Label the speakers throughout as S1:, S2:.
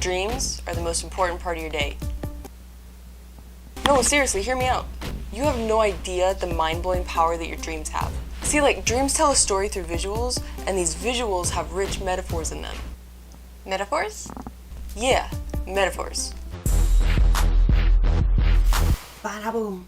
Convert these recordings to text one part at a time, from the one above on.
S1: Dreams are the most important part of your day. No, seriously, hear me out. You have no idea the mind-blowing power that your dreams have. See, like, dreams tell a story through visuals, and these visuals have rich metaphors in them. Metaphors? Yeah, metaphors. Bada boom.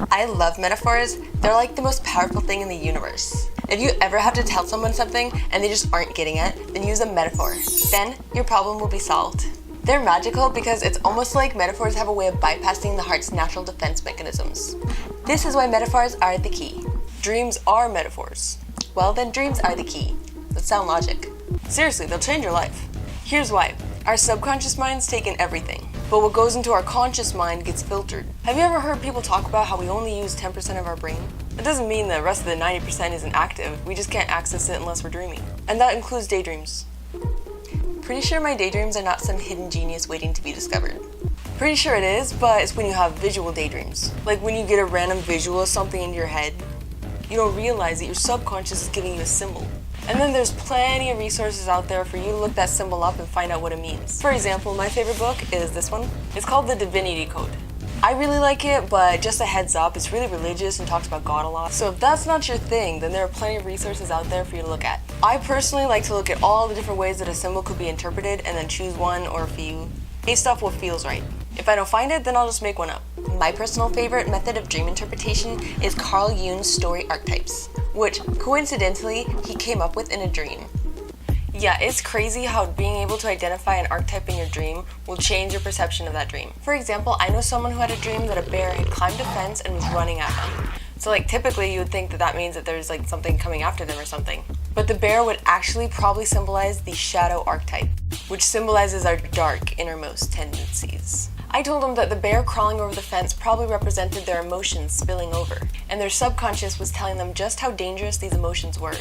S1: I love metaphors. They're like the most powerful thing in the universe. If you ever have to tell someone something and they just aren't getting it, then use a metaphor. Then your problem will be solved. They're magical because it's almost like metaphors have a way of bypassing the heart's natural defense mechanisms. This is why metaphors are the key. Dreams are metaphors. Well, then dreams are the key. That's sound logic. Seriously, they'll change your life. Here's why. Our subconscious minds take in everything, but what goes into our conscious mind gets filtered. Have you ever heard people talk about how we only use 10% of our brain? That doesn't mean the rest of the 90% isn't active, we just can't access it unless we're dreaming. And that includes daydreams. Pretty sure my daydreams are not some hidden genius waiting to be discovered. Pretty sure it is, but it's when you have visual daydreams. Like when you get a random visual of something into your head, you don't realize that your subconscious is giving you a symbol. And then there's plenty of resources out there for you to look that symbol up and find out what it means. For example, my favorite book is this one. It's called The Divinity Code. I really like it, but just a heads up, it's really religious and talks about God a lot. So if that's not your thing, then there are plenty of resources out there for you to look at. I personally like to look at all the different ways that a symbol could be interpreted and then choose one or a few based off what feels right. If I don't find it, then I'll just make one up. My personal favorite method of dream interpretation is Carl Jung's story archetypes, which coincidentally he came up with in a dream. Yeah, it's crazy how being able to identify an archetype in your dream will change your perception of that dream. For example, I know someone who had a dream that a bear had climbed a fence and was running at them. So like typically you would think that that means that there's like something coming after them or something. But the bear would actually probably symbolize the shadow archetype, which symbolizes our dark innermost tendencies. I told him that the bear crawling over the fence probably represented their emotions spilling over, and their subconscious was telling them just how dangerous these emotions were.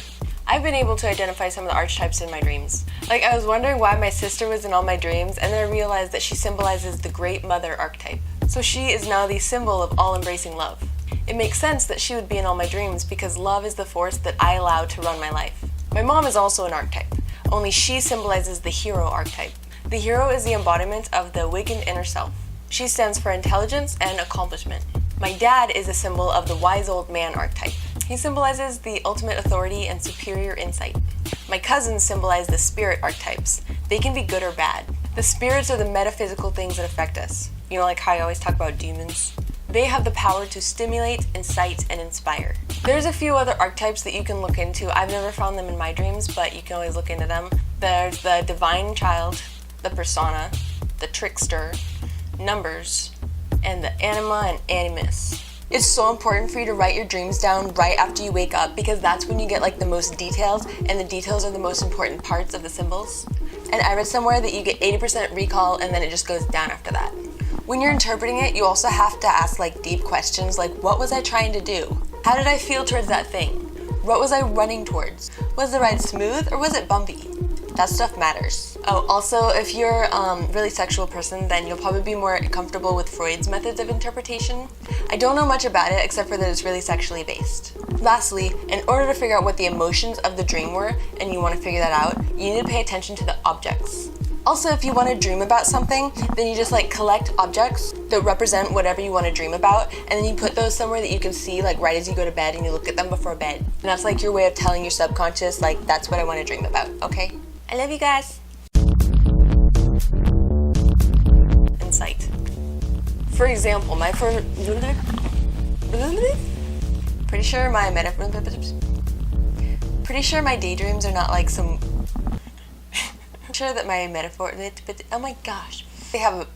S1: I've been able to identify some of the archetypes in my dreams. Like, I was wondering why my sister was in all my dreams, and then I realized that she symbolizes the Great Mother archetype. So she is now the symbol of all-embracing love. It makes sense that she would be in all my dreams because love is the force that I allow to run my life. My mom is also an archetype, only she symbolizes the hero archetype. The hero is the embodiment of the awakened inner self. She stands for intelligence and accomplishment. My dad is a symbol of the wise old man archetype. He symbolizes the ultimate authority and superior insight. My cousins symbolize the spirit archetypes. They can be good or bad. The spirits are the metaphysical things that affect us. You know, like how I always talk about demons? They have the power to stimulate, incite, and inspire. There's a few other archetypes that you can look into. I've never found them in my dreams, but you can always look into them. There's the divine child, the persona, the trickster, numbers, and the anima and animus. It's so important for you to write your dreams down right after you wake up because that's when you get like the most details, and the details are the most important parts of the symbols. And I read somewhere that you get 80% recall and then it just goes down after that. When you're interpreting it, you also have to ask like deep questions like, what was I trying to do? How did I feel towards that thing? What was I running towards? Was the ride smooth or was it bumpy? That stuff matters. Oh, also, if you're a really sexual person, then you'll probably be more comfortable with Freud's methods of interpretation. I don't know much about it except for that it's really sexually based. Lastly, in order to figure out what the emotions of the dream were, and you want to figure that out, you need to pay attention to the objects. Also, if you want to dream about something, then you just like collect objects that represent whatever you want to dream about, and then you put those somewhere that you can see like right as you go to bed, and you look at them before bed. And that's like your way of telling your subconscious like that's what I want to dream about, okay? I love you guys. Insight. For example, pretty sure my daydreams are not like some sure that my metaphor, oh my gosh, they have a